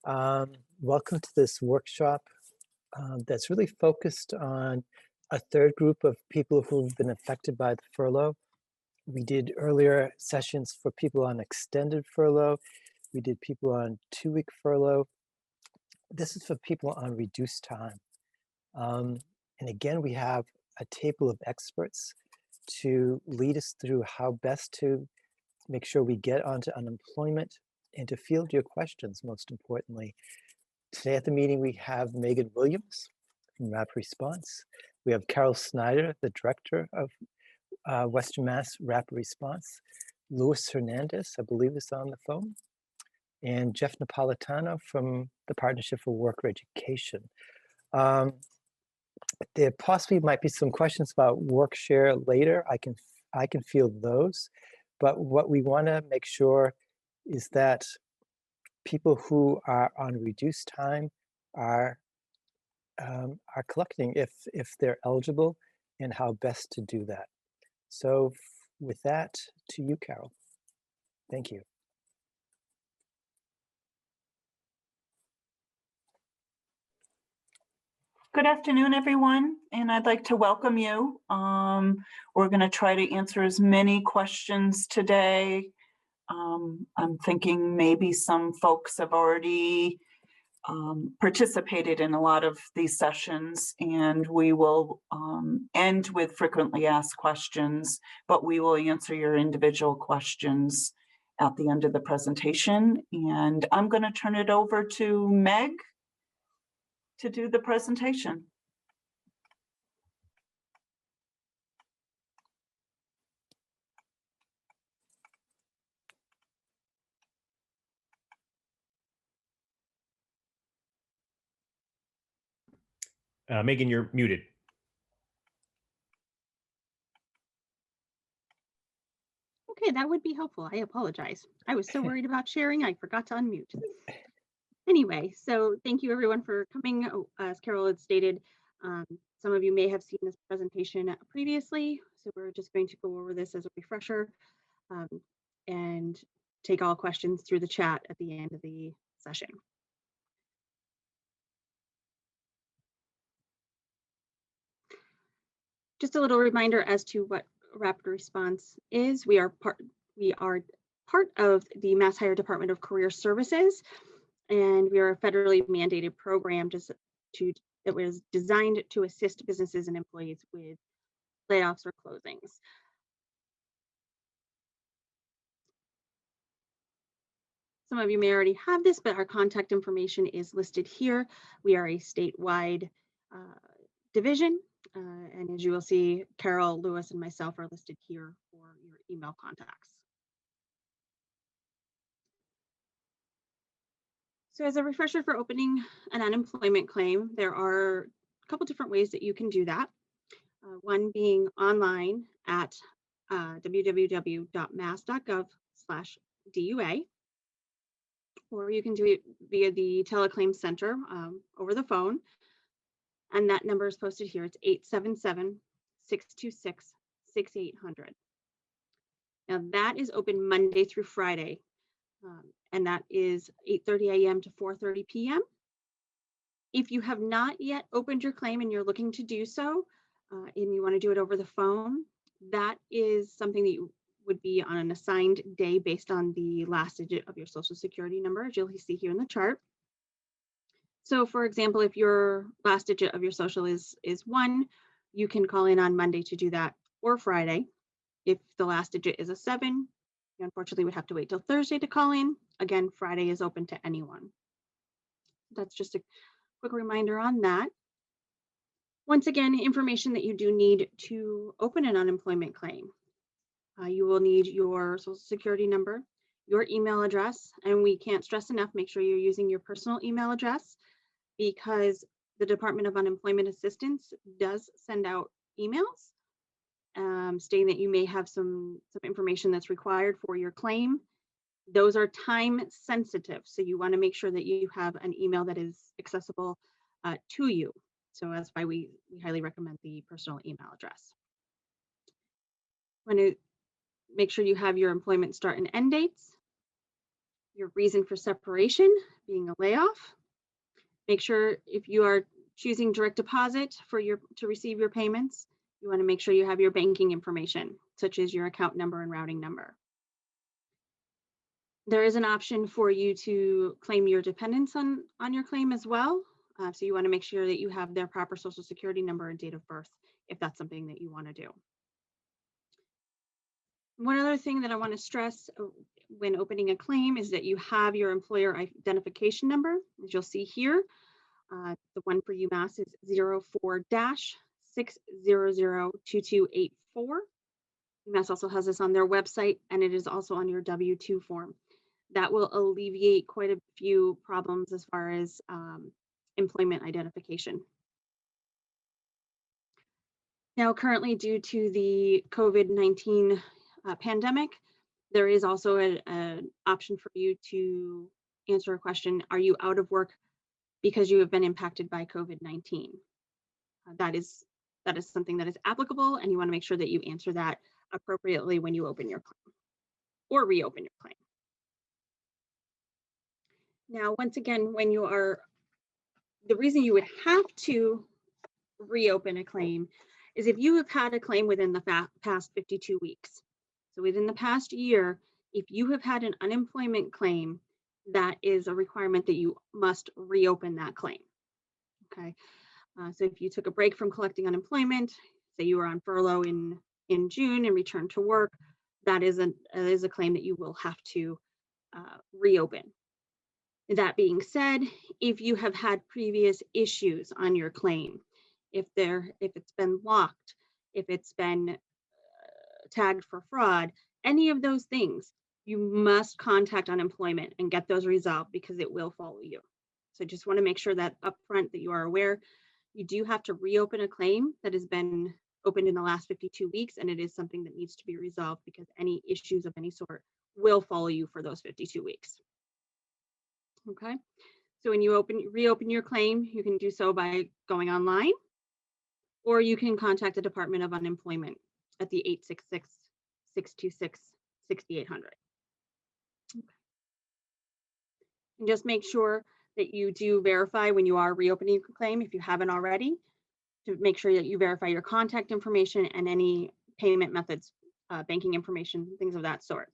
Welcome to this workshop that's really focused on a third group of people who've been affected by the furlough. We did earlier sessions for people on extended furlough. We did people on 2-week furlough. This is for people on reduced time. And again, we have a table of experts to lead us through how best to make sure we get onto unemployment and to field your questions, most importantly. Today at the meeting, we have Megan Williams from Rapid Response. We have Carol Snyder, the director of Western Mass Rapid Response. Luis Hernandez, I believe, is on the phone. And Jeff Napolitano from the Partnership for Worker Education. There possibly might be some questions about Workshare later. I can field those. But what we want to make sure is that people who are on reduced time are collecting if they're eligible and how best to do that. So with that, to you, Carol. Thank you. Good afternoon, everyone, and I'd like to welcome you. We're going to try to answer as many questions today. I'm thinking maybe some folks have already participated in a lot of these sessions, and we will end with frequently asked questions, but we will answer your individual questions at the end of the presentation. And I'm going to turn it over to Meg to do the presentation. Megan, you're muted. Okay, that would be helpful. I apologize. I was so worried about sharing, I forgot to unmute. Anyway, so thank you everyone for coming. As Carol had stated, some of you may have seen this presentation previously, so we're just going to go over this as a refresher and take all questions through the chat at the end of the session. Just a little reminder as to what Rapid Response is. We are part of the MassHire Department of Career Services, and we are a federally mandated program that was designed to assist businesses and employees with layoffs or closings. Some of you may already have this, but our contact information is listed here. We are a statewide division. And as you will see, Carol, Lewis, and myself are listed here for your email contacts. So as a refresher for opening an unemployment claim, there are a couple different ways that you can do that. One being online at www.mass.gov/DUA, or you can do it via the Teleclaim Center over the phone. And that number is posted here. It's 877-626-6800. Now that is open Monday through Friday, and that is 8:30 a.m. to 4:30 p.m. If you have not yet opened your claim and you're looking to do so, and you want to do it over the phone, that is something that you would be on an assigned day based on the last digit of your Social Security number, as you'll see here in the chart. So for example, if your last digit of your social is 1, you can call in on Monday to do that, or Friday. If the last digit is a 7, you unfortunately would have to wait till Thursday to call in. Again, Friday is open to anyone. That's just a quick reminder on that. Once again, information that you do need to open an unemployment claim. You will need your Social Security number, your email address, and we can't stress enough, make sure you're using your personal email address, because the Department of Unemployment Assistance does send out emails stating that you may have some information that's required for your claim. Those are time sensitive, so you want to make sure that you have an email that is accessible to you. So that's why we highly recommend the personal email address. Want to make sure you have your employment start and end dates, your reason for separation, being a layoff. Make sure if you are choosing direct deposit to receive your payments, you want to make sure you have your banking information, such as your account number and routing number. There is an option for you to claim your dependents on your claim as well. So you want to make sure that you have their proper social security number and date of birth, if that's something that you want to do. One other thing that I want to stress when opening a claim is that you have your employer identification number, as you'll see here. The one for UMass is 04-6002284. UMass also has this on their website, and it is also on your W-2 form. That will alleviate quite a few problems as far as employment identification. Now, currently, due to the COVID-19 pandemic, there is also an option for you to answer a question: are you out of work because you have been impacted by COVID-19? That is something that is applicable, and you want to make sure that you answer that appropriately when you open your claim or reopen your claim. Now, once again, the reason you would have to reopen a claim is if you have had a claim within the past 52 weeks. So within the past year, if you have had an unemployment claim, that is a requirement that you must reopen that claim. Okay. So if you took a break from collecting unemployment, say you were on furlough in June and returned to work, that is a claim that you will have to reopen. That being said, if you have had previous issues on your claim, if it's been locked, if it's been tagged for fraud, any of those things, you must contact unemployment and get those resolved, because it will follow you. So just want to make sure that upfront that you are aware you do have to reopen a claim that has been opened in the last 52 weeks, and it is something that needs to be resolved, because any issues of any sort will follow you for those 52 weeks. Okay, so when you reopen your claim, you can do so by going online, or you can contact the Department of Unemployment at the 866-626-6800. Okay. And just make sure that you do verify when you are reopening your claim, if you haven't already, to make sure that you verify your contact information and any payment methods, banking information, things of that sort.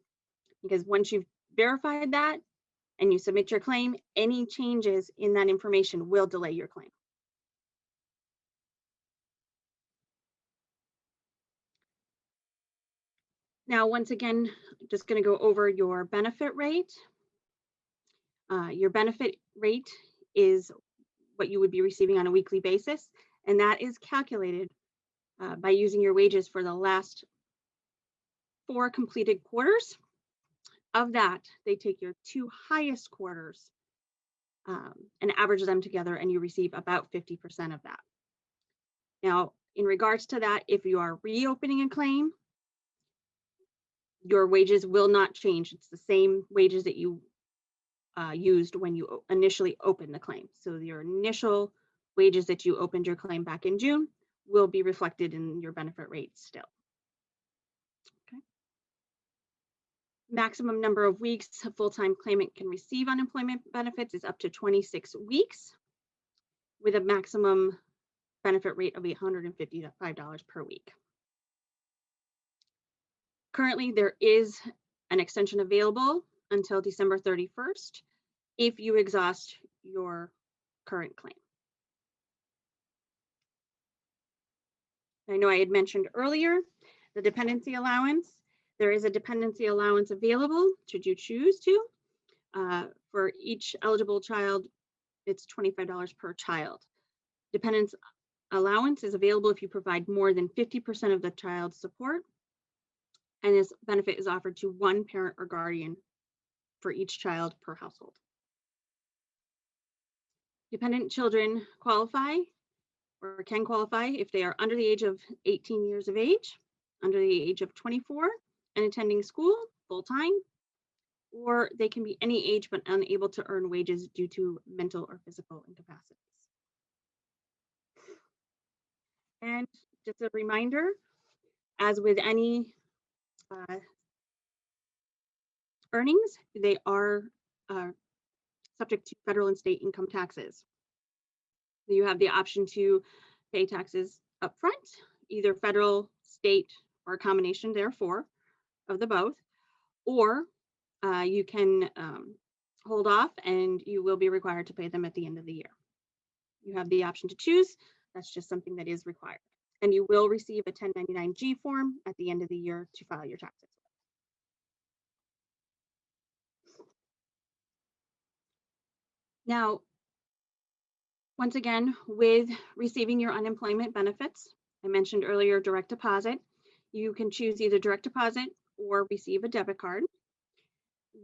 Because once you've verified that and you submit your claim, any changes in that information will delay your claim. Now, once again, just going to go over your benefit rate. Your benefit rate is what you would be receiving on a weekly basis, and that is calculated by using your wages for the last 4 completed quarters. Of that, they take your 2 highest quarters and average them together, and you receive about 50% of that. Now, in regards to that, if you are reopening a claim, your wages will not change. It's the same wages that you used when you initially opened the claim. So your initial wages that you opened your claim back in June will be reflected in your benefit rate still. Okay. Maximum number of weeks a full-time claimant can receive unemployment benefits is up to 26 weeks, with a maximum benefit rate of $855 per week. Currently, there is an extension available until December 31st if you exhaust your current claim. I know I had mentioned earlier the dependency allowance. There is a dependency allowance available should you choose to. For each eligible child, it's $25 per child. Dependence allowance is available if you provide more than 50% of the child's support, and this benefit is offered to 1 parent or guardian for each child per household. Dependent children qualify or can qualify if they are under the age of 18 years of age, under the age of 24, and attending school full-time, or they can be any age but unable to earn wages due to mental or physical incapacities. And just a reminder, as with any earnings, they are subject to federal and state income taxes. You have the option to pay taxes upfront, either federal, state, or a combination therefore of the both, or you can hold off and you will be required to pay them at the end of the year. You have the option to choose. That's just something that is required. And you will receive a 1099-G form at the end of the year to file your taxes. Now, once again, with receiving your unemployment benefits, I mentioned earlier direct deposit. You can choose either direct deposit or receive a debit card.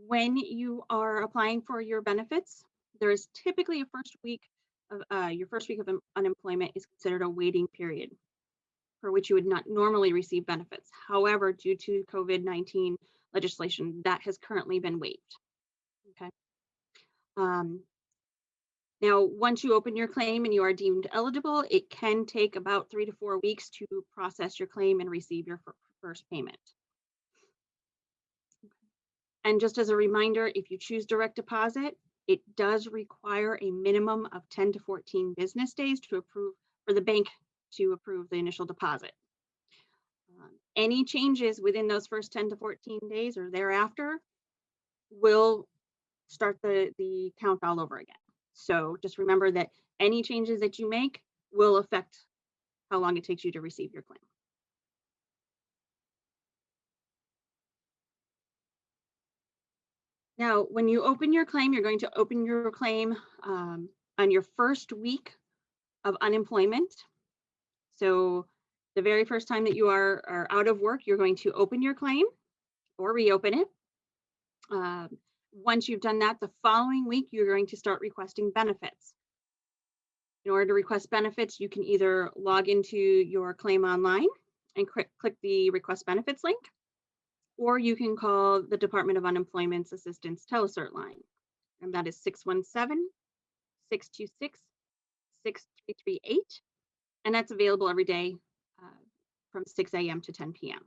When you are applying for your benefits, there is typically a first week of your first week of unemployment is considered a waiting period for which you would not normally receive benefits. However, due to COVID-19 legislation, that has currently been waived. Okay. Now, once you open your claim and you are deemed eligible, it can take about 3 to 4 weeks to process your claim and receive your first payment. And just as a reminder, if you choose direct deposit, it does require a minimum of 10 to 14 business days to approve, for the bank to approve the initial deposit. Any changes within those first 10 to 14 days or thereafter will start the count all over again. So just remember that any changes that you make will affect how long it takes you to receive your claim. Now, when you open your claim, you're going to open your claim on your first week of unemployment. So the very first time that you are out of work, you're going to open your claim or reopen it. Once you've done that, the following week, you're going to start requesting benefits. In order to request benefits, you can either log into your claim online and click the request benefits link, or you can call the Department of Unemployment Assistance telecert line, and that is 617-626-6338, and that's available every day from 6 a.m. to 10 p.m.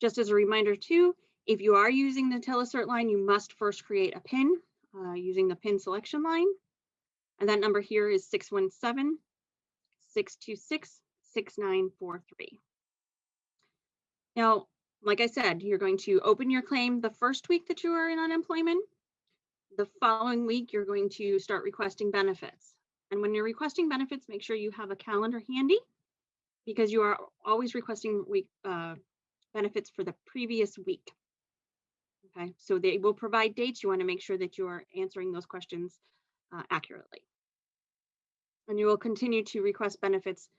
Just as a reminder too, if you are using the telecert line, you must first create a PIN using the PIN selection line. And that number here is 617-626-6943. Now, like I said, you're going to open your claim the first week that you are in unemployment. The following week, you're going to start requesting benefits. And when you're requesting benefits, make sure you have a calendar handy because you are always requesting benefits for the previous week. Okay, so they will provide dates. You want to make sure that you are answering those questions accurately. And you will continue to request benefits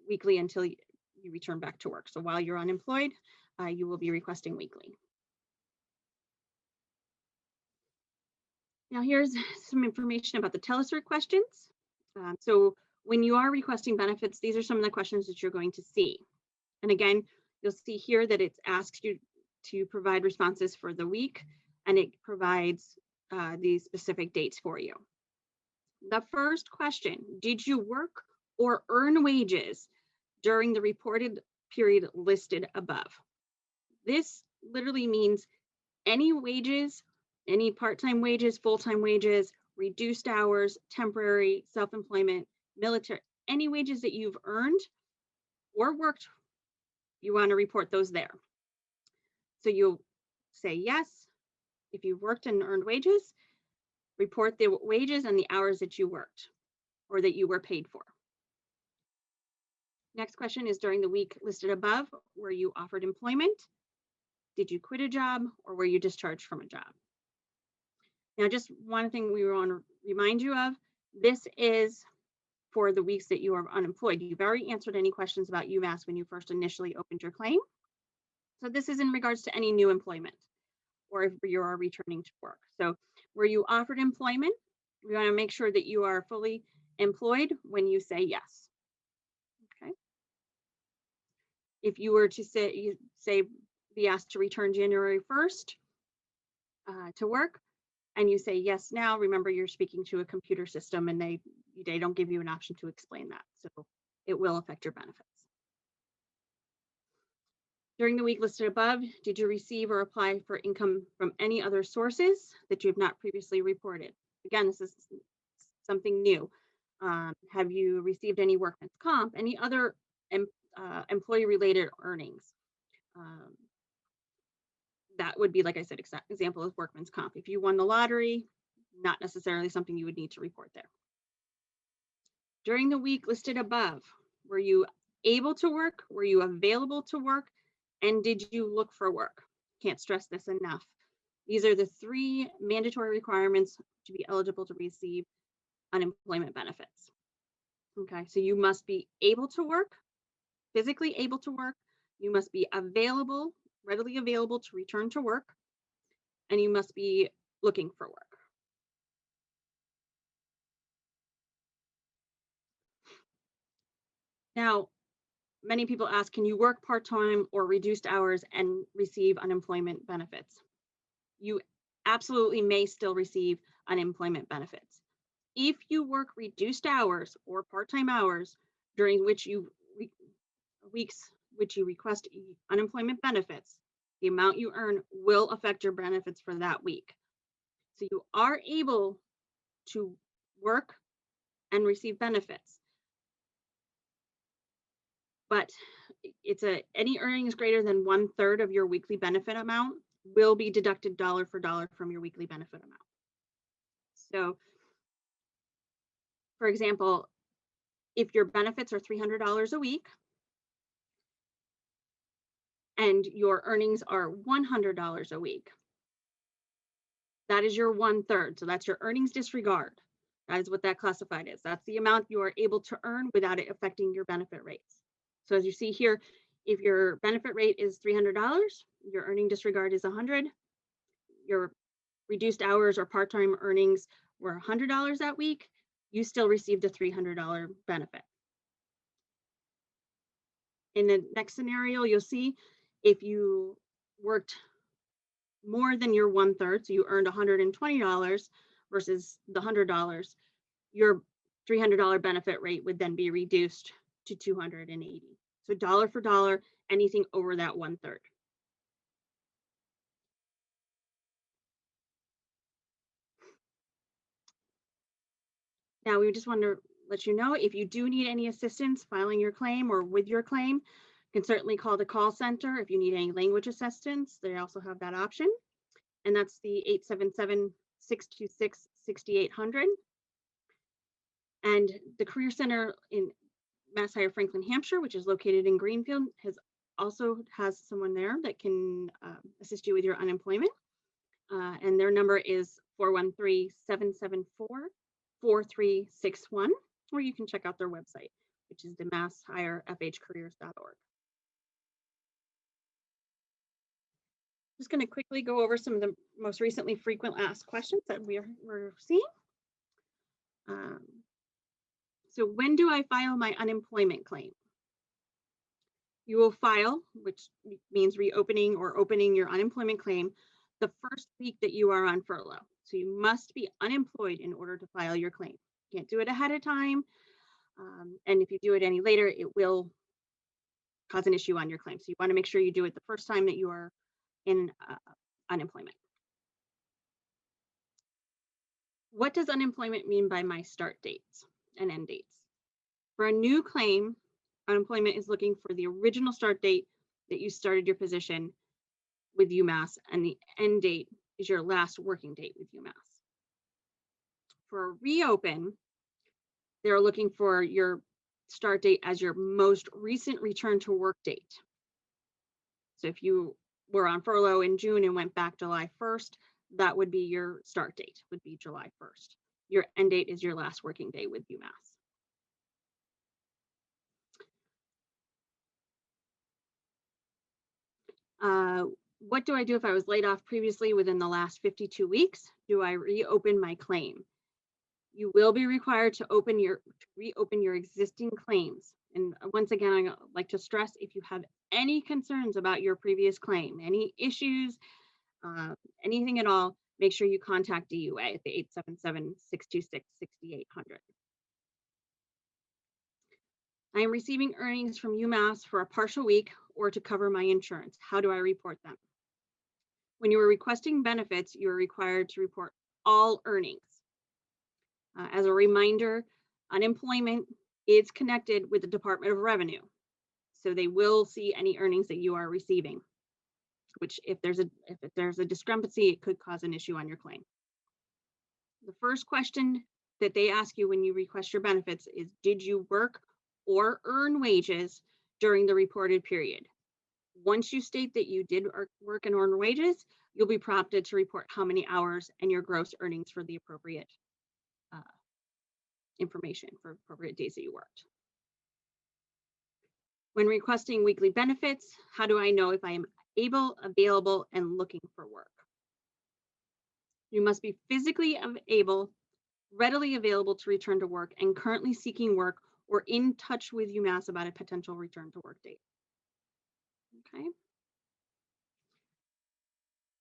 weekly until you return back to work. So while you're unemployed, you will be requesting weekly. Now here's some information about the telecert questions. So when you are requesting benefits, these are some of the questions that you're going to see. And again, you'll see here that it's asked you to provide responses for the week, and it provides these specific dates for you. The first question, did you work or earn wages during the reported period listed above? This literally means any wages, any part-time wages, full-time wages, reduced hours, temporary, self-employment, military, any wages that you've earned or worked, you want to report those there. So you'll say yes if you've worked and earned wages, report the wages and the hours that you worked or that you were paid for. Next question is, during the week listed above, were you offered employment? Did you quit a job or were you discharged from a job? Now, just one thing we want to remind you of, this is for the weeks that you are unemployed. You've already answered any questions about UMass when you first initially opened your claim. So this is in regards to any new employment or if you are returning to work. So were you offered employment? We want to make sure that you are fully employed when you say yes. Okay. If you were to say be asked to return January 1st to work, and you say yes now, remember you're speaking to a computer system and they don't give you an option to explain that. So it will affect your benefits. During the week listed above, did you receive or apply for income from any other sources that you have not previously reported? Again, this is something new. Have you received any workman's comp, any other employee-related earnings? That would be, like I said, example of workman's comp. If you won the lottery, not necessarily something you would need to report there. During the week listed above, were you able to work? Were you available to work? And did you look for work? Can't stress this enough. These are the 3 mandatory requirements to be eligible to receive unemployment benefits. Okay, so you must be able to work, physically able to work. You must be available, readily available to return to work, and you must be looking for work. Now, many people ask, can you work part-time or reduced hours and receive unemployment benefits? You absolutely may still receive unemployment benefits. If you work reduced hours or part-time hours during which weeks which you request unemployment benefits, the amount you earn will affect your benefits for that week. So you are able to work and receive benefits, but it's any earnings greater than 1/3 of your weekly benefit amount will be deducted dollar for dollar from your weekly benefit amount. So, for example, if your benefits are $300 a week and your earnings are $100 a week, that is your 1/3. So that's your earnings disregard. That is what that classified is. That's the amount you are able to earn without it affecting your benefit rates. So as you see here, if your benefit rate is $300, your earning disregard is $100. Your reduced hours or part-time earnings were $100 that week, you still received a $300 benefit. In the next scenario, you'll see if you worked more than your 1/3, so you earned $120 versus the $100, your $300 benefit rate would then be reduced to $280. So dollar for dollar, anything over that 1/3. Now, we just want to let you know, if you do need any assistance filing your claim or with your claim, you can certainly call the call center. If you need any language assistance, they also have that option. And that's the 877-626-6800. And the Career Center in Mass Hire Franklin, Hampshire, which is located in Greenfield, has someone there that can assist you with your unemployment. And their number is 413-774-4361, or you can check out their website, which is the masshirefhcareers.org. Just going to quickly go over some of the most recently frequent asked questions that we're seeing. So when do I file my unemployment claim? You will file, which means reopening or opening your unemployment claim, the first week that you are on furlough. So you must be unemployed in order to file your claim. You can't do it ahead of time. And if you do it any later, it will cause an issue on your claim. So you want to make sure you do it the first time that you are in unemployment. What does unemployment mean by my start dates and end dates? For a new claim, unemployment is looking for the original start date that you started your position with UMass, and the end date is your last working date with UMass. For a reopen, they're looking for your start date as your most recent return to work date. So if you were on furlough in June and went back July 1st, that would be your start date, would be July 1st. Your end date is your last working day with UMass. What do I do if I was laid off previously within the last 52 weeks? Do I reopen my claim? You will be required to reopen your existing claims. And once again, I like to stress, if you have any concerns about your previous claim, any issues, anything at all, make sure you contact DUA at the 877-626-6800. I am receiving earnings from UMass for a partial week or to cover my insurance. How do I report them? When you are requesting benefits, you are required to report all earnings. As a reminder, unemployment is connected with the Department of Revenue. So they will see any earnings that you are receiving, which if there's a discrepancy, it could cause an issue on your claim. The first question that they ask you when you request your benefits is, did you work or earn wages during the reported period? Once you state that you did work and earn wages, you'll be prompted to report how many hours and your gross earnings for the appropriate information for appropriate days that you worked. When requesting weekly benefits, how do I know if I am able, available, and looking for work? You must be physically able, readily available to return to work, and currently seeking work or in touch with UMass about a potential return to work date. Okay.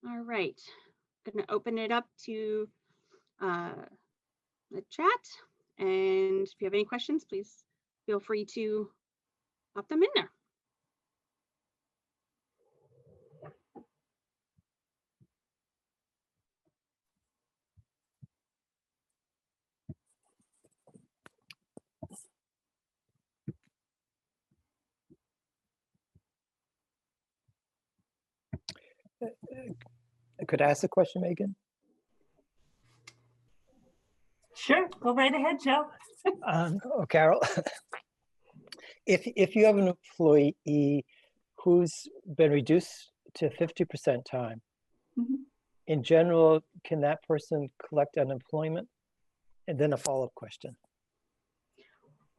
All right. I'm going to open it up to the chat. And if you have any questions, please feel free to pop them in there. Could I ask a question, Megan? Sure, go right ahead, Joe. Carol, if you have an employee who's been reduced to 50% time, in general, can that person collect unemployment? And then a follow-up question.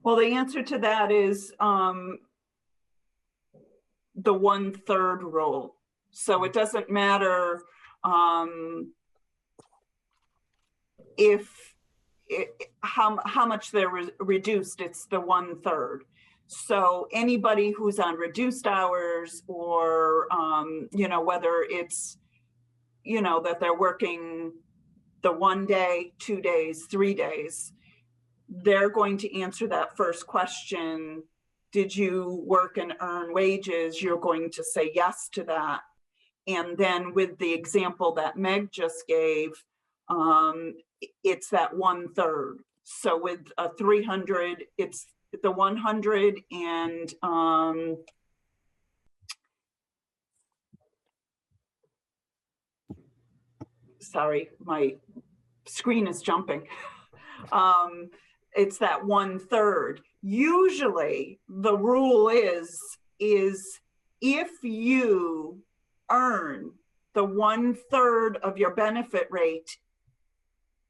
Well, the answer to that is the 1/3 rule. So it doesn't matter how much they're reduced, it's the 1/3. So anybody who's on reduced hours or, whether it's, that they're working the 1 day, 2 days, 3 days, they're going to answer that first question. Did you work and earn wages? You're going to say yes to that. And then with the example that Meg just gave, it's that 1/3. So with a 300, it's the 100 and sorry, my screen is jumping. It's that 1/3. Usually the rule is if you earn the 1/3 of your benefit rate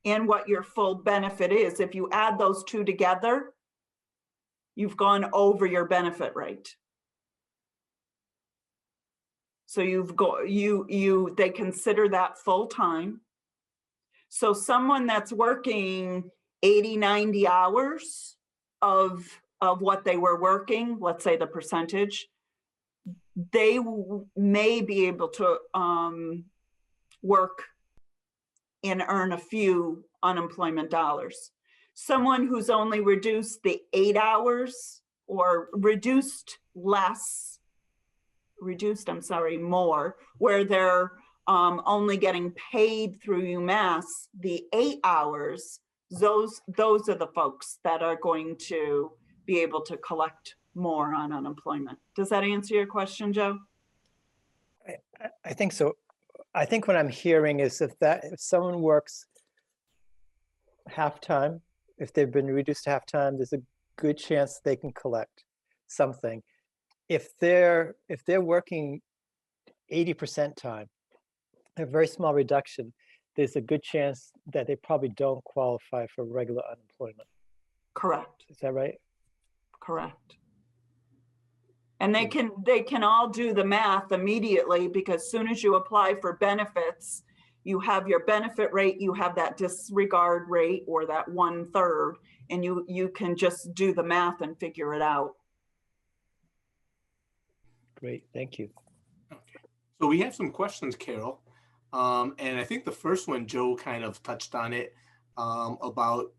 and what your full benefit is, if you add those two together, you've gone over your benefit rate. So they consider that full time. So someone that's working 80, 90 hours of what they were working, let's say the percentage, they may be able to work and earn a few unemployment dollars. Someone who's only reduced the 8 hours or more, where they're only getting paid through UMass the 8 hours, those are the folks that are going to be able to collect more on unemployment. Does that answer your question, Joe? I think so. I think what I'm hearing is if someone works half-time, if they've been reduced to half-time, there's a good chance they can collect something. If they're working 80% time, a very small reduction, there's a good chance that they probably don't qualify for regular unemployment. Correct. Is that right? Correct. And they can all do the math immediately, because as soon as you apply for benefits, you have your benefit rate, you have that disregard rate or that 1/3, and you can just do the math and figure it out. Great, thank you. Okay, so we have some questions, Carol. And I think the first one, Joe kind of touched on it, about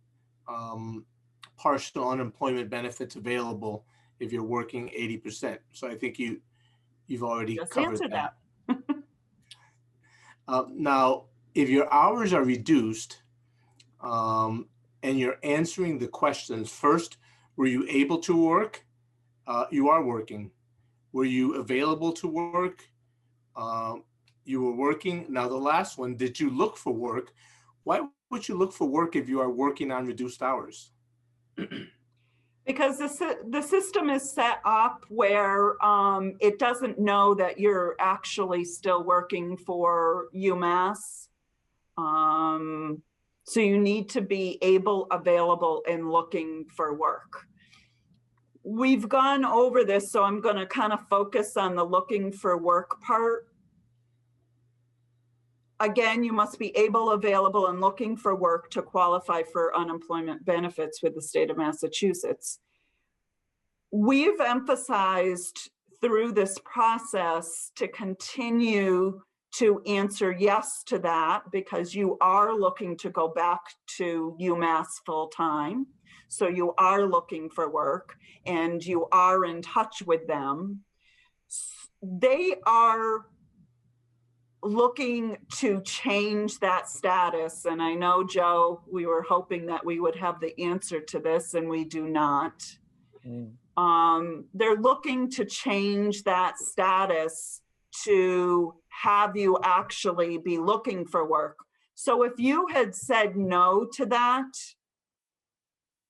partial unemployment benefits available. if you're working 80%. So I think you've already Just covered answered that. that. Now, if your hours are reduced and you're answering the questions, first, were you able to work? You are working. Were you available to work? You were working. Now, the last one, did you look for work? Why would you look for work if you are working on reduced hours? Because the system is set up where it doesn't know that you're actually still working for UMass. So you need to be able, available, and looking for work. We've gone over this, so I'm going to kind of focus on the looking for work part. Again, you must be able, available, and looking for work to qualify for unemployment benefits with the state of Massachusetts. We've emphasized through this process to continue to answer yes to that, because you are looking to go back to UMass full-time. So you are looking for work and you are in touch with them. They are looking to change that status. And I know, Joe, we were hoping that we would have the answer to this, and we do not. They're looking to change that status to have you actually be looking for work. So if you had said no to that,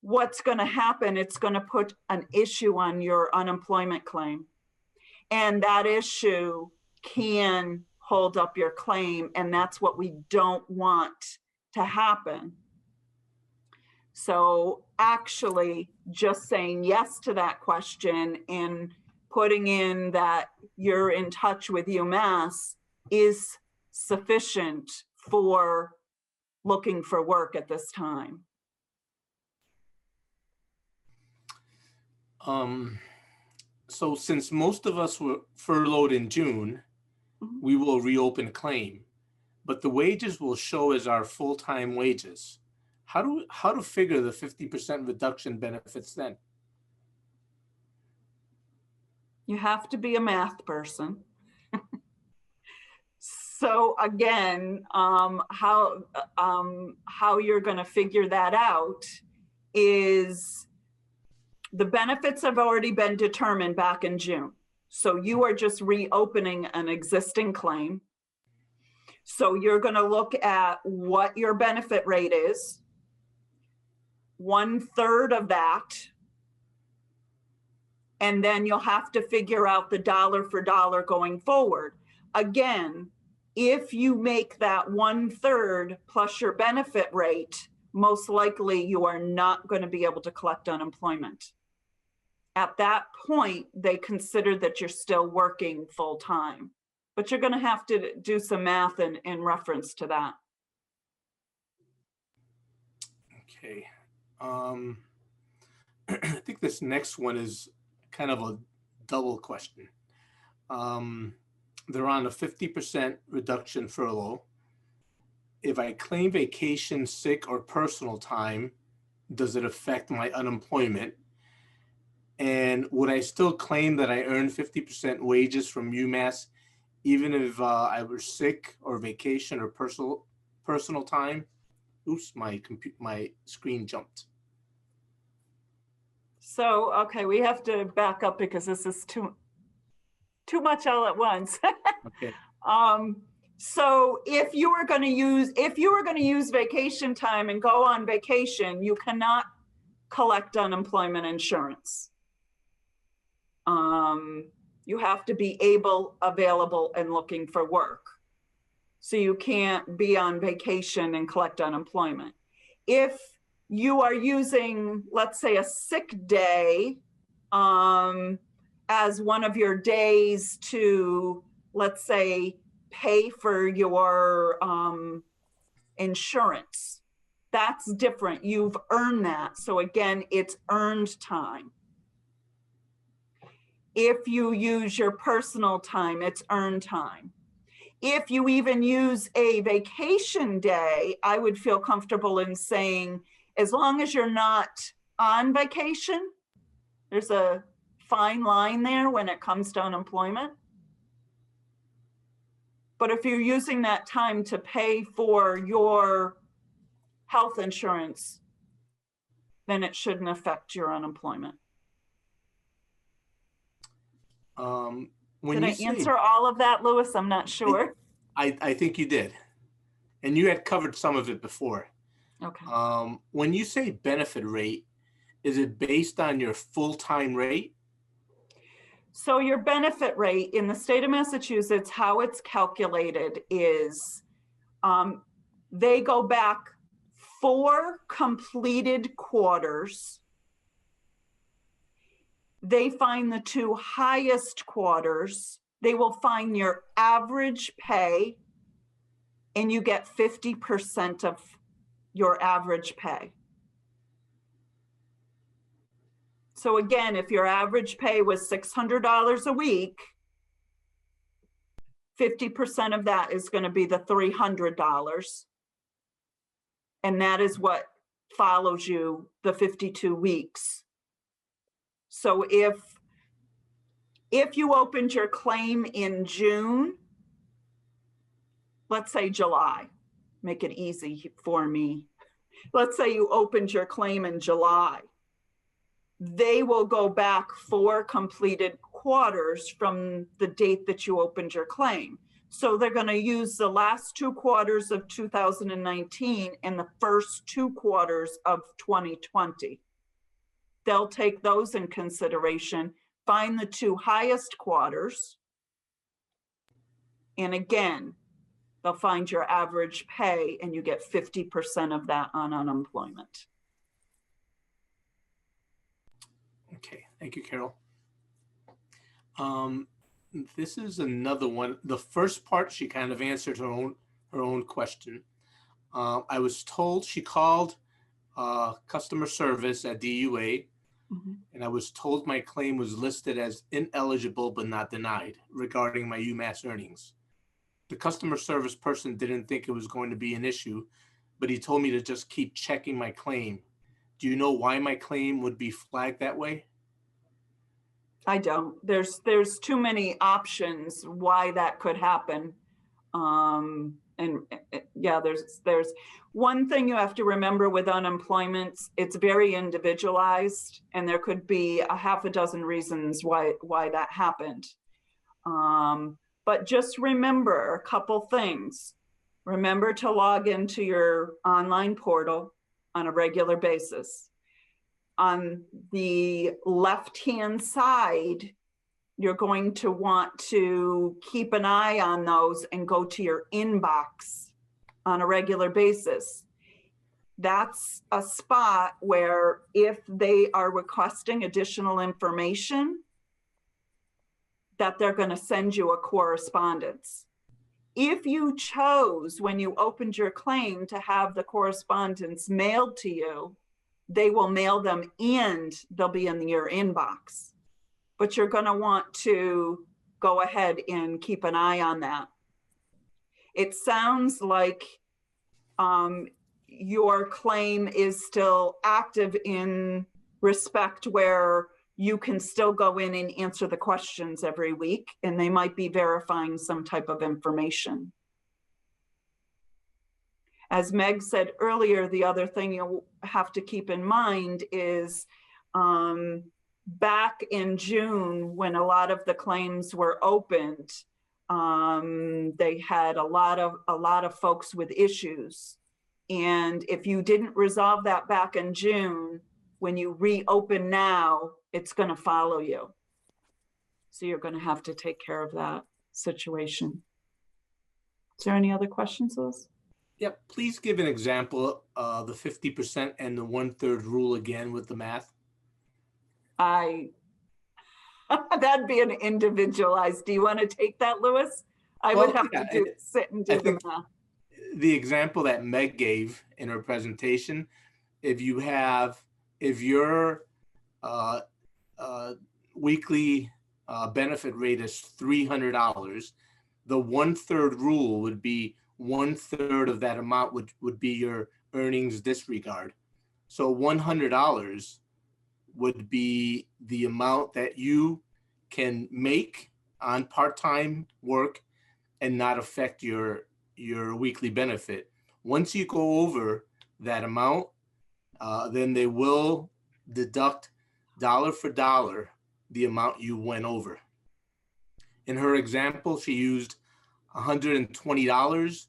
what's going to happen? It's going to put an issue on your unemployment claim. And that issue can hold up your claim, and that's what we don't want to happen. So actually just saying yes to that question and putting in that you're in touch with UMass is sufficient for looking for work at this time. So since most of us were furloughed in June, we will reopen claim, but the wages will show as our full-time wages. How to figure the 50% reduction benefits then? You have to be a math person. So again, how you're going to figure that out is the benefits have already been determined back in June. So you are just reopening an existing claim. So you're going to look at what your benefit rate is, 1/3 of that, and then you'll have to figure out the dollar for dollar going forward. Again, if you make that 1/3 plus your benefit rate, most likely you are not going to be able to collect unemployment. At that point, they consider that you're still working full time, but you're going to have to do some math in reference to that. Okay. I think this next one is kind of a double question. They're on a 50% reduction furlough. If I claim vacation, sick, or personal time, does it affect my unemployment? And would I still claim that I earned 50% wages from UMass, even if I was sick or vacation or personal time? Oops, my screen jumped. So, okay, we have to back up because this is too much all at once. Okay. So if you were going to use vacation time and go on vacation, you cannot collect unemployment insurance. You have to be able, available, and looking for work. So you can't be on vacation and collect unemployment. If you are using, let's say, a sick day as one of your days to, let's say, pay for your insurance, that's different. You've earned that. So again, it's earned time. If you use your personal time, it's earned time. If you even use a vacation day, I would feel comfortable in saying, as long as you're not on vacation, there's a fine line there when it comes to unemployment. But if you're using that time to pay for your health insurance, then it shouldn't affect your unemployment. When Did I you say, answer all of that, Louis? I'm not sure. I think you did. And you had covered some of it before. Okay. When you say benefit rate, is it based on your full-time rate? So your benefit rate in the state of Massachusetts, how it's calculated is they go back 4 completed quarters. They find the 2 highest quarters. They will find your average pay, and you get 50% of your average pay. So again, if your average pay was $600 a week, 50% of that is going to be the $300. And that is what follows you the 52 weeks. So if you opened your claim in June, let's say July, make it easy for me. Let's say you opened your claim in July. They will go back 4 completed quarters from the date that you opened your claim. So they're going to use the last 2 quarters of 2019 and the first 2 quarters of 2020. They'll take those in consideration, find the 2 highest quarters, and again, they'll find your average pay and you get 50% of that on unemployment. Okay, thank you, Carol. This is another one. The first part, she kind of answered her own question. I was told she called customer service at DUA, and I was told my claim was listed as ineligible but not denied regarding my UMass earnings. The customer service person didn't think it was going to be an issue, but he told me to just keep checking my claim. Do you know why my claim would be flagged that way? I don't. There's too many options why that could happen. Yeah, there's one thing you have to remember with unemployment, it's very individualized, and there could be a half a dozen reasons why that happened. But just remember a couple things. Remember to log into your online portal on a regular basis. On the left-hand side, you're going to want to keep an eye on those and go to your inbox on a regular basis. That's a spot where if they are requesting additional information, that they're going to send you a correspondence. If you chose when you opened your claim to have the correspondence mailed to you, they will mail them and they'll be in your inbox. But you're going to want to go ahead and keep an eye on that. It sounds like your claim is still active in respect where you can still go in and answer the questions every week, and they might be verifying some type of information. As Meg said earlier, the other thing you'll have to keep in mind is back in June, when a lot of the claims were opened, they had a lot of folks with issues. And if you didn't resolve that back in June, when you reopen now, it's going to follow you. So you're going to have to take care of that situation. Is there any other questions, Liz? Yep. Please give an example of the 50% and the 1/3 rule again with the math. That'd be an individualized. Do you want to take that, Louis? I would have to sit and do the math. The example that Meg gave in her presentation, if your weekly benefit rate is $300, the 1/3 rule would be 1/3 of that amount would be your earnings disregard. So $100 would be the amount that you can make on part-time work and not affect your weekly benefit. Once you go over that amount, then they will deduct dollar for dollar the amount you went over. In her example, she used $120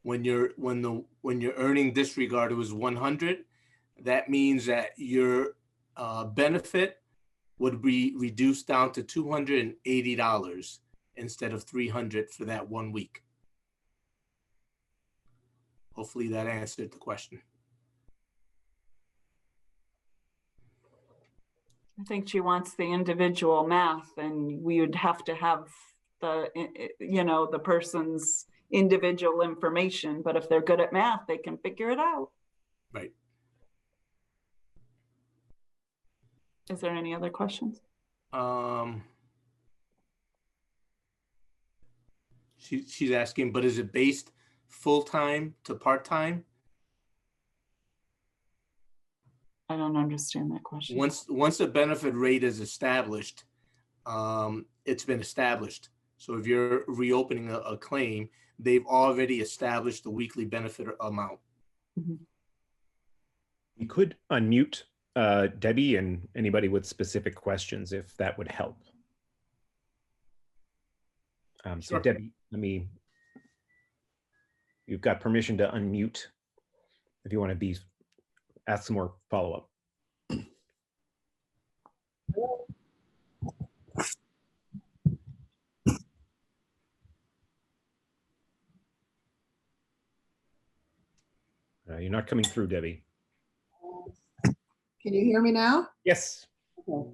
when your earning disregard was 100. That means that your benefit would be reduced down to $280 instead of $300 for that 1 week. Hopefully that answered the question. I think she wants the individual math, and we would have to have the, you know, the person's individual information, but if they're good at math, they can figure it out. Right. Is there any other questions? She's asking, but is it based full-time to part-time? I don't understand that question. Once a benefit rate is established, it's been established. So if you're reopening a claim, they've already established the weekly benefit amount. Mhm. You could unmute Debbie and anybody with specific questions if that would help. So Sure. Debbie, you've got permission to unmute if you want to ask some more follow-up. You're not coming through, Debbie. Can you hear me now? Yes. Okay.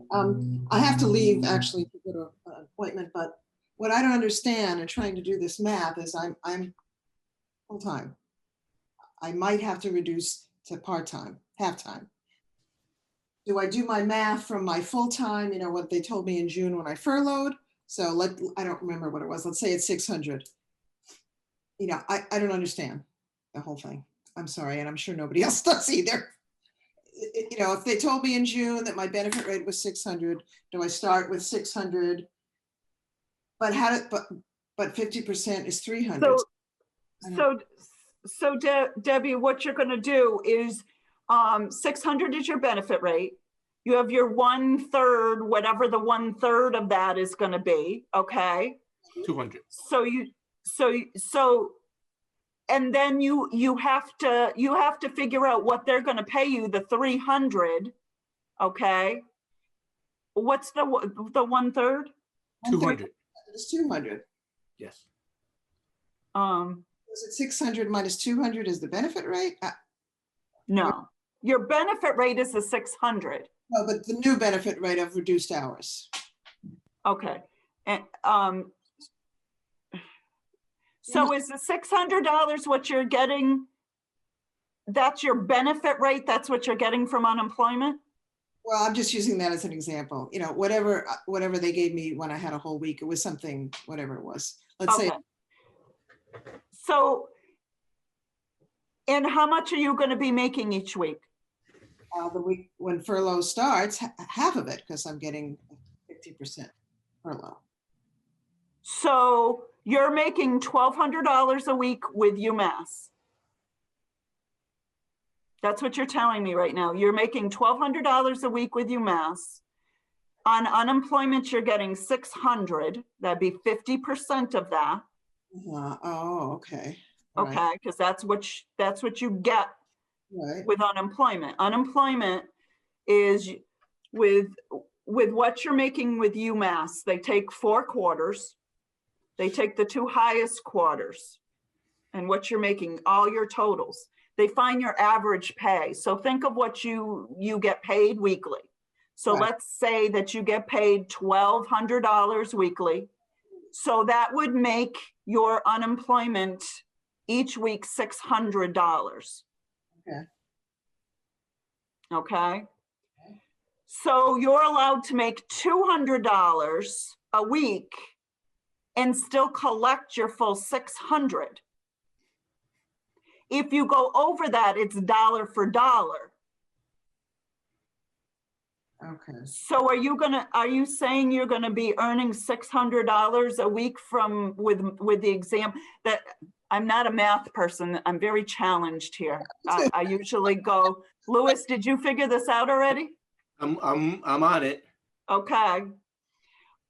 I have to leave actually to go to an appointment, but what I don't understand in trying to do this math is I'm full-time. I might have to reduce to part-time, half-time. Do I do my math from my full-time, you know, what they told me in June when I furloughed? So I don't remember what it was. Let's say it's 600. You know, I don't understand the whole thing. I'm sorry, and I'm sure nobody else does either. You know, if they told me in June that my benefit rate was 600, do I start with 600? But but 50% is 300. So Debbie, what you're going to do is 600 is your benefit rate. You have your 1/3, whatever the 1/3 of that is going to be. Okay. 200. So and then you have to figure out what they're going to pay you, the 300. Okay. What's the 1/3? 200. It's 200. Yes. Is it 600 minus 200 is the benefit rate? No, your benefit rate is the 600. No, but the new benefit rate of reduced hours. Okay. And so is the $600 what you're getting? That's your benefit rate? That's what you're getting from unemployment? Well, I'm just using that as an example. You know, whatever they gave me when I had a whole week, it was something, whatever it was. Let's say. So, and how much are you going to be making each week? The week when furlough starts, half of it, because I'm getting 50% furlough. So you're making $1,200 a week with UMass. That's what you're telling me right now. You're making $1,200 a week with UMass. On unemployment, you're getting $600. That'd be 50% of that. Oh, okay. Okay, because that's what you get with unemployment. Unemployment is with what you're making with UMass. They take 4 quarters. They take the 2 highest quarters and what you're making, all your totals. They find your average pay. So think of what you get paid weekly. So let's say that you get paid $1,200 weekly. So that would make your unemployment each week $600. Okay. Okay. So you're allowed to make $200 a week and still collect your full $600. If you go over that, it's dollar for dollar. Okay. So are you saying you're gonna be earning $600 a week with the exam? That, I'm not a math person. I'm very challenged here. I usually go, Louis, did you figure this out already? I'm on it. Okay.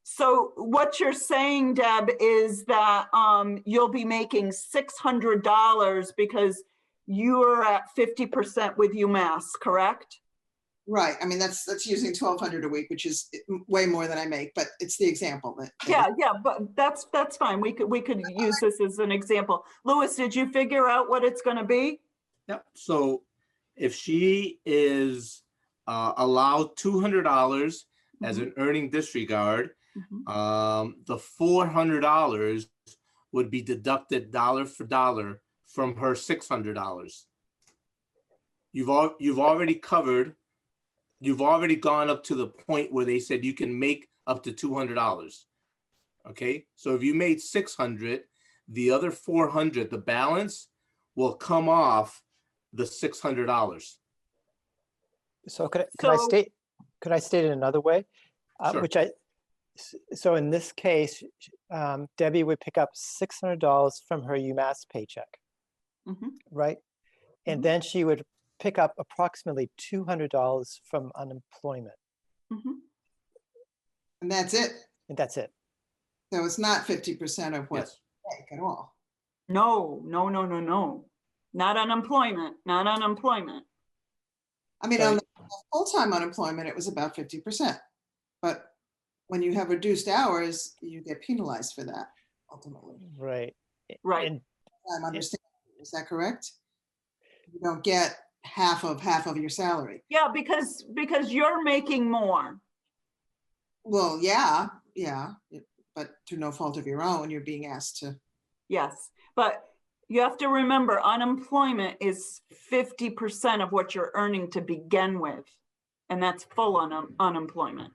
So what you're saying, Deb, is that you'll be making $600 because you're at 50% with UMass, correct? Right. I mean, that's using 1,200 a week, which is way more than I make, but it's the example that. Yeah, but that's fine. We could use this as an example. Louis, did you figure out what it's going to be? Yep. So if she is allowed $200 as an earning disregard, the $400 would be deducted dollar for dollar from her $600. You've already covered. You've already gone up to the point where they said you can make up to $200. Okay, so if you made 600, the other 400, the balance will come off the $600. So could So- I state it another way? Sure. So in this case, Debbie would pick up $600 from her UMass paycheck, Mhm. right? And Mhm. then she would pick up approximately $200 from unemployment, Mhm. And that's it. and that's it. So it's not 50% of what Yes. I make at all. No. Not unemployment, not unemployment. I mean, So- on the full-time unemployment, it was about 50%. But when you have reduced hours, you get penalized for that ultimately. Right. Right. And I'm understanding. Is that correct? You don't get half of your salary. Yeah, because you're making more. Well, yeah, but to no fault of your own, you're being asked to. Yes, but you have to remember unemployment is 50% of what you're earning to begin with. And that's full unemployment.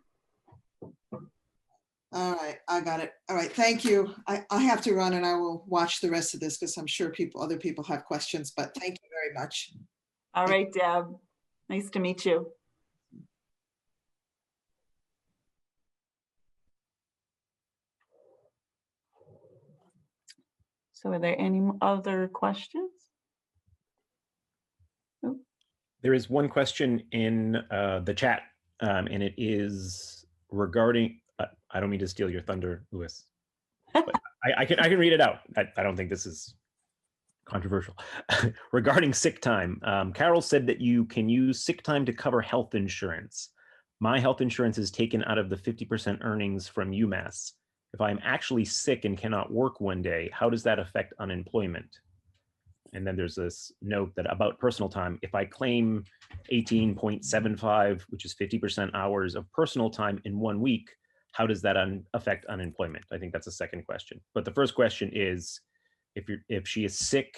All right, I got it. All right, thank you. I have to run and I will watch the rest of this because I'm sure other people have questions, but thank you very much. All right, Deb. Nice to meet you. So are there any other questions? There is one question in the chat, and it is regarding. I don't mean to steal your thunder, Louis, but I can read it out. I don't think this is controversial. Regarding sick time, Carol said that you can use sick time to cover health insurance. My health insurance is taken out of the 50% earnings from UMass. If I'm actually sick and cannot work one day, how does that affect unemployment? And then there's this note that about personal time, if I claim 18.75, which is 50% hours of personal time in 1 week, how does that affect unemployment? I think that's a second question. But the first question is, if she is sick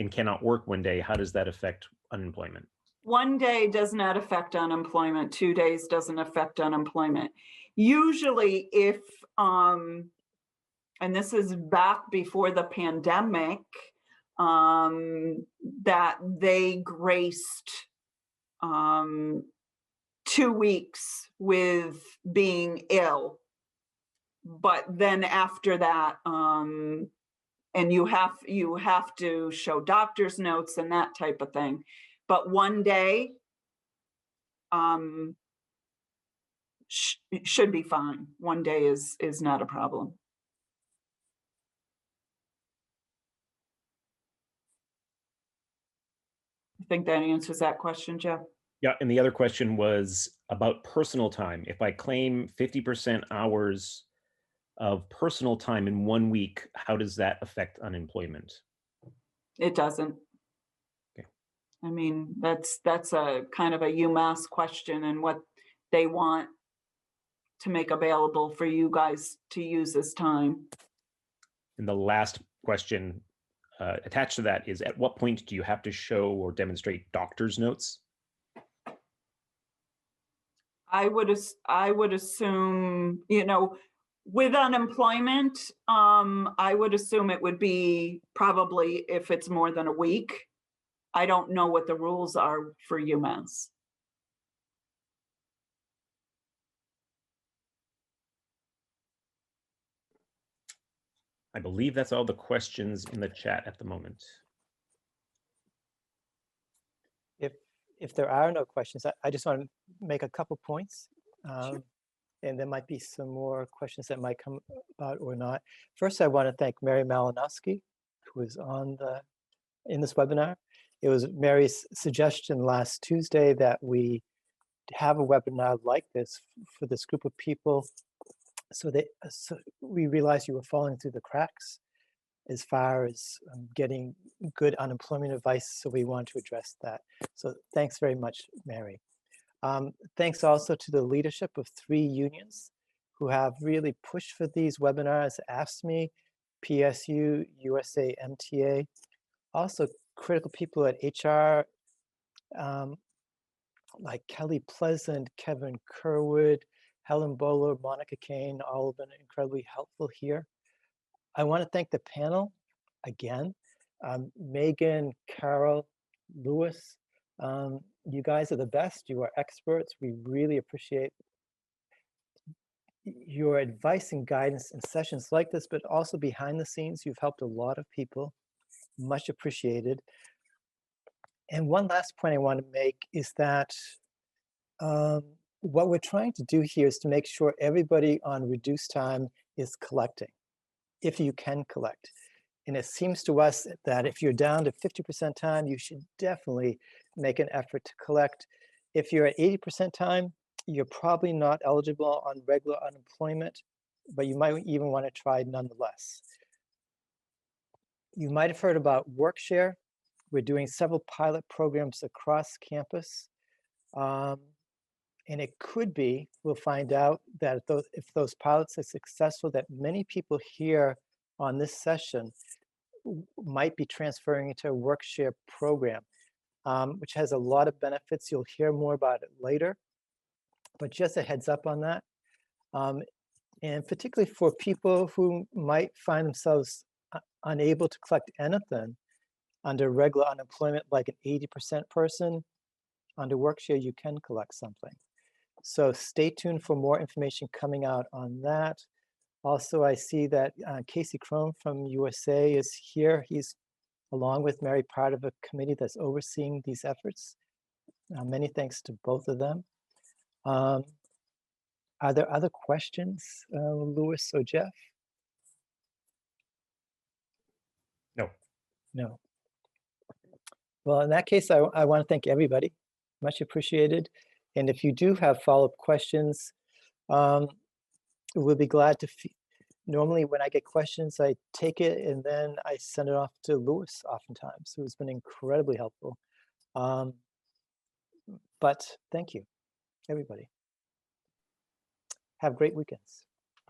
and cannot work one day, how does that affect unemployment? 1 day does not affect unemployment. 2 days doesn't affect unemployment. Usually if, and this is back before the pandemic, that they graced 2 weeks with being ill. But then after that, and you have to show doctor's notes and that type of thing. But 1 day should be fine. 1 day is not a problem. I think that answers that question, Jeff. Yeah, and the other question was about personal time. If I claim 50% hours of personal time in 1 week, how does that affect unemployment? It doesn't. Okay. I mean, that's a kind of a UMass question and what they want to make available for you guys to use as time. And the last question attached to that is, at what point do you have to show or demonstrate doctor's notes? I would assume, with unemployment, I would assume it would be probably if it's more than a week. I don't know what the rules are for UMass. I believe that's all the questions in the chat at the moment. If there are no questions, I just want to make a couple points. And there might be some more questions that might come about or not. First, I want to thank Mary Malinowski, who was in this webinar. It was Mary's suggestion last Tuesday that we have a webinar like this for this group of people, so we realized you were falling through the cracks as far as getting good unemployment advice, so we want to address that. So thanks very much, Mary. Thanks also to the leadership of 3 unions who have really pushed for these webinars: AFSCME, PSU, USA MTA, also critical people at HR, like Kelly Pleasant, Kevin Kerwood, Helen Bowler, Monica Kane, all have been incredibly helpful here. I want to thank the panel again, Megan, Carol, Louis. You guys are the best. You are experts. We really appreciate your advice and guidance in sessions like this, but also behind the scenes. You've helped a lot of people. Much appreciated. And one last point I want to make is that what we're trying to do here is to make sure everybody on reduced time is collecting, if you can collect. And it seems to us that if you're down to 50% time, you should definitely make an effort to collect. If you're at 80% time, you're probably not eligible on regular unemployment, but you might even want to try nonetheless. You might have heard about Workshare. We're doing several pilot programs across campus. And it could be, we'll find out, that if those pilots are successful, that many people here on this session might be transferring into a Workshare program, which has a lot of benefits. You'll hear more about it later, but just a heads up on that. And particularly for people who might find themselves unable to collect anything under regular unemployment, like an 80% person, under Workshare, you can collect something. So stay tuned for more information coming out on that. Also, I see that Casey Crone from USA is here. He's, along with Mary, part of a committee that's overseeing these efforts. Many thanks to both of them. Are there other questions, Louis or Jeff? No. No. Well, in that case, I want to thank everybody. Much appreciated. And if you do have follow-up questions, we'll be glad to. Normally, when I get questions, I take it and then I send it off to Louis oftentimes, who's been incredibly helpful. But thank you, everybody. Have great weekends.